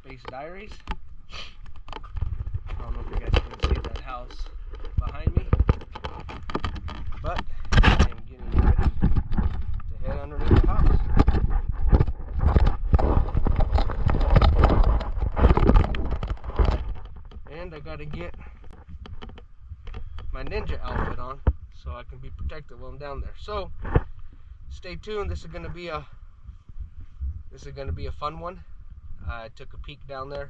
Space Diaries. I don't know if you guys can see that house behind me, but I am getting ready to head underneath the house. And I gotta get my ninja outfit on so I can be protected while I'm down there. So stay tuned. This is gonna be a fun one. I took a peek down there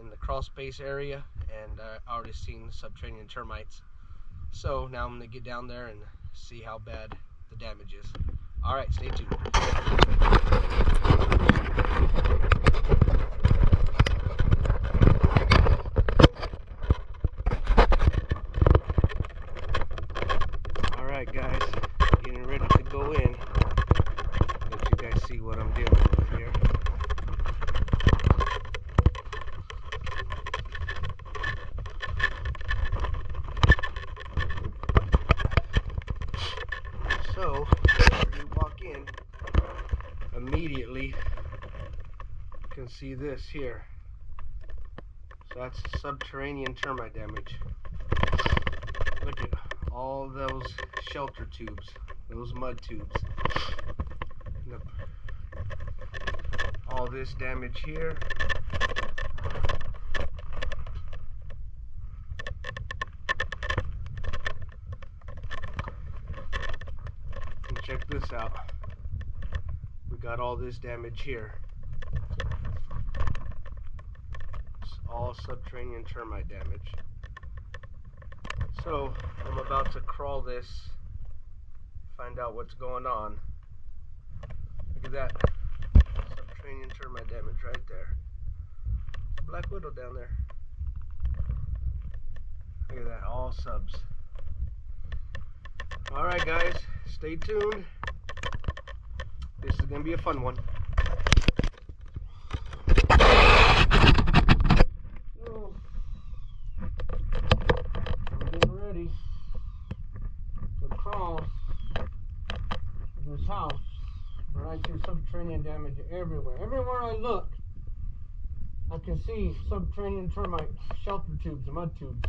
in the crawl space area, and I already seen subterranean termites. So now I'm gonna get down there and see how bad the damage is. All right, stay tuned. All right, guys, getting ready to go in. Let you guys see what I'm dealing with here. So, when you walk in, immediately you can see this here. So that's subterranean termite damage. Look at all those shelter tubes, those mud tubes. All this damage here. And check this out. We got all this damage here. It's all subterranean termite damage. So I'm about to crawl this, find out what's going on. Look at that. Subterranean termite damage right there. Black widow down there. Look at that, all subs. Alright guys, stay tuned. This is going to be a fun one. So, I'm getting ready to crawl this house. But I see subterranean damage everywhere. Everywhere I look, I can see subterranean termite shelter tubes, mud tubes.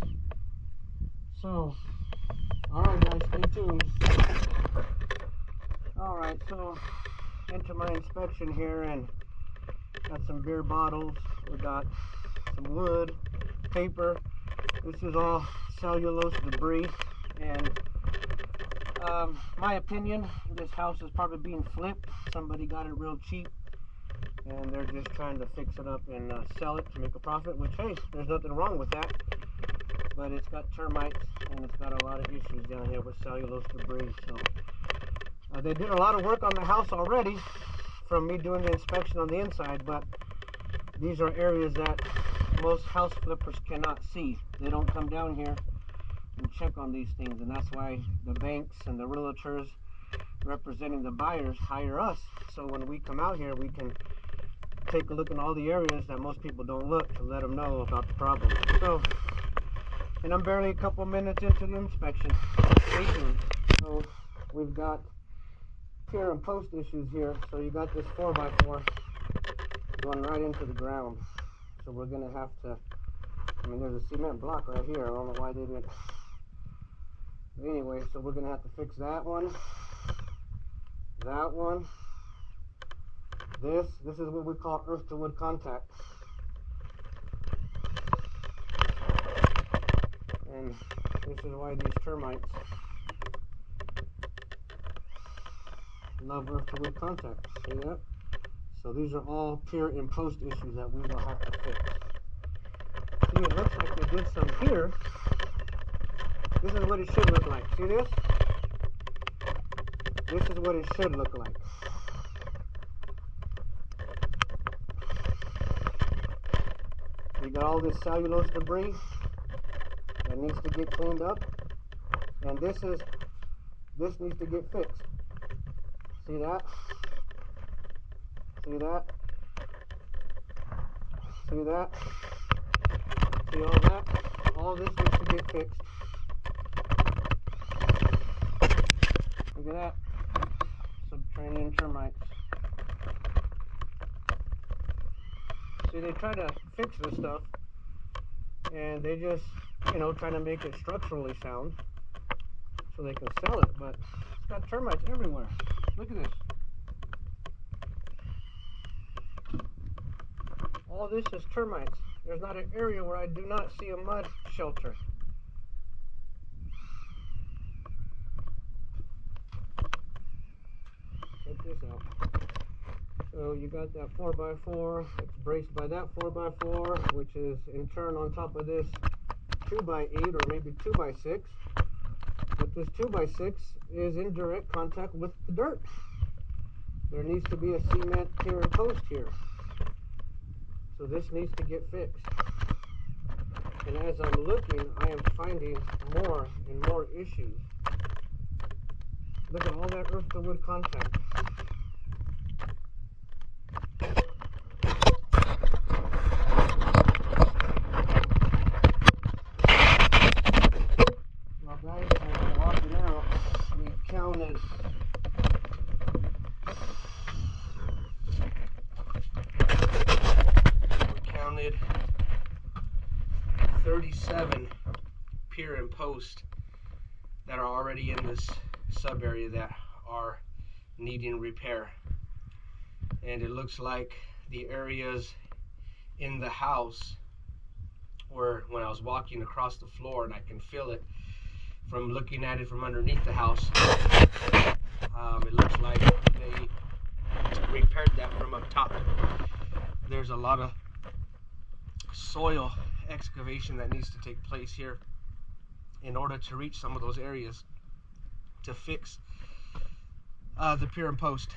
So, alright guys, stay tuned. Alright, so into my inspection here, and got some beer bottles, we got some wood, paper. This is all cellulose debris, and my opinion, this house is probably being flipped. Somebody got it real cheap, and they're just trying to fix it up and sell it to make a profit, which, hey, there's nothing wrong with that. But it's got termites, and it's got a lot of issues down here with cellulose debris. So they did a lot of work on the house already from me doing the inspection on the inside, but these are areas that most house flippers cannot see. They don't come down here and check on these things, and that's why the banks and the realtors representing the buyers hire us. So when we come out here, we can take a look in all the areas that most people don't look to let them know about the problem. So, and I'm barely a couple minutes into the inspection. Stay tuned. So we've got pier and post issues here. So you got this 4x4 going right into the ground. So we're gonna have to, I mean, there's a cement block right here. I don't know why they didn't. But anyway, so we're gonna have to fix that one, that one. This is what we call earth to wood contact. And this is why these termites love earth to wood contact. See that? So these are all pier and post issues that we will have to fix. See, it looks like they did some here. This is what it should look like. See this? This is what it should look like. You got all this cellulose debris that needs to get cleaned up, and this needs to get fixed. See that? See that? See that? See all that? All this needs to get fixed. Look at that. Subterranean termites. See, they try to fix this stuff, and they just, you know, try to make it structurally sound so they can sell it, but it's got termites everywhere. Look at this. All this is termites. There's not an area where I do not see a mud shelter. Check this out. So you got that 4x4, it's braced by that 4x4, which is in turn on top of this 2x8 or maybe 2x6. But this 2x6 is in direct contact with the dirt. There needs to be a cement pier and post here. So this needs to get fixed. And as I'm looking, I am finding more and more issues. Look at all that earth to wood contact. Well guys, as I'm walking out, we counted 37 pier and post that are already in this sub area that are needing repair. And it looks like the areas in the house where when I was walking across the floor, and I can feel it from looking at it from underneath the house, it looks like they repaired that from up top. There's a lot of soil excavation that needs to take place here in order to reach some of those areas to fix the pier and post.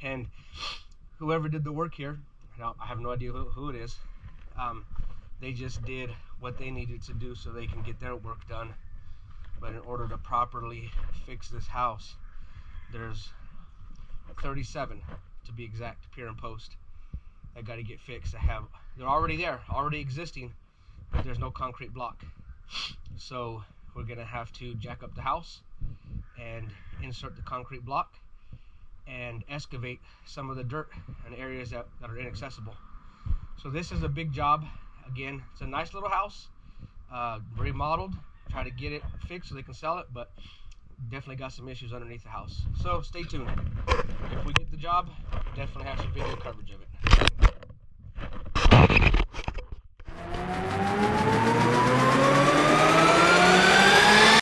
And whoever did the work here, I have no idea who it is, they just did what they needed to do so they can get their work done. But in order to properly fix this house, there's 37 to be exact pier and post that got to get fixed. They're already there, already existing, but there's no concrete block. So we're gonna have to jack up the house and insert the concrete block and excavate some of the dirt and areas that are inaccessible. So this is a big job. Again, it's a nice little house, remodeled, try to get it fixed so they can sell it, but definitely got some issues underneath the house. So stay tuned. If we get the job, definitely have some video coverage of it.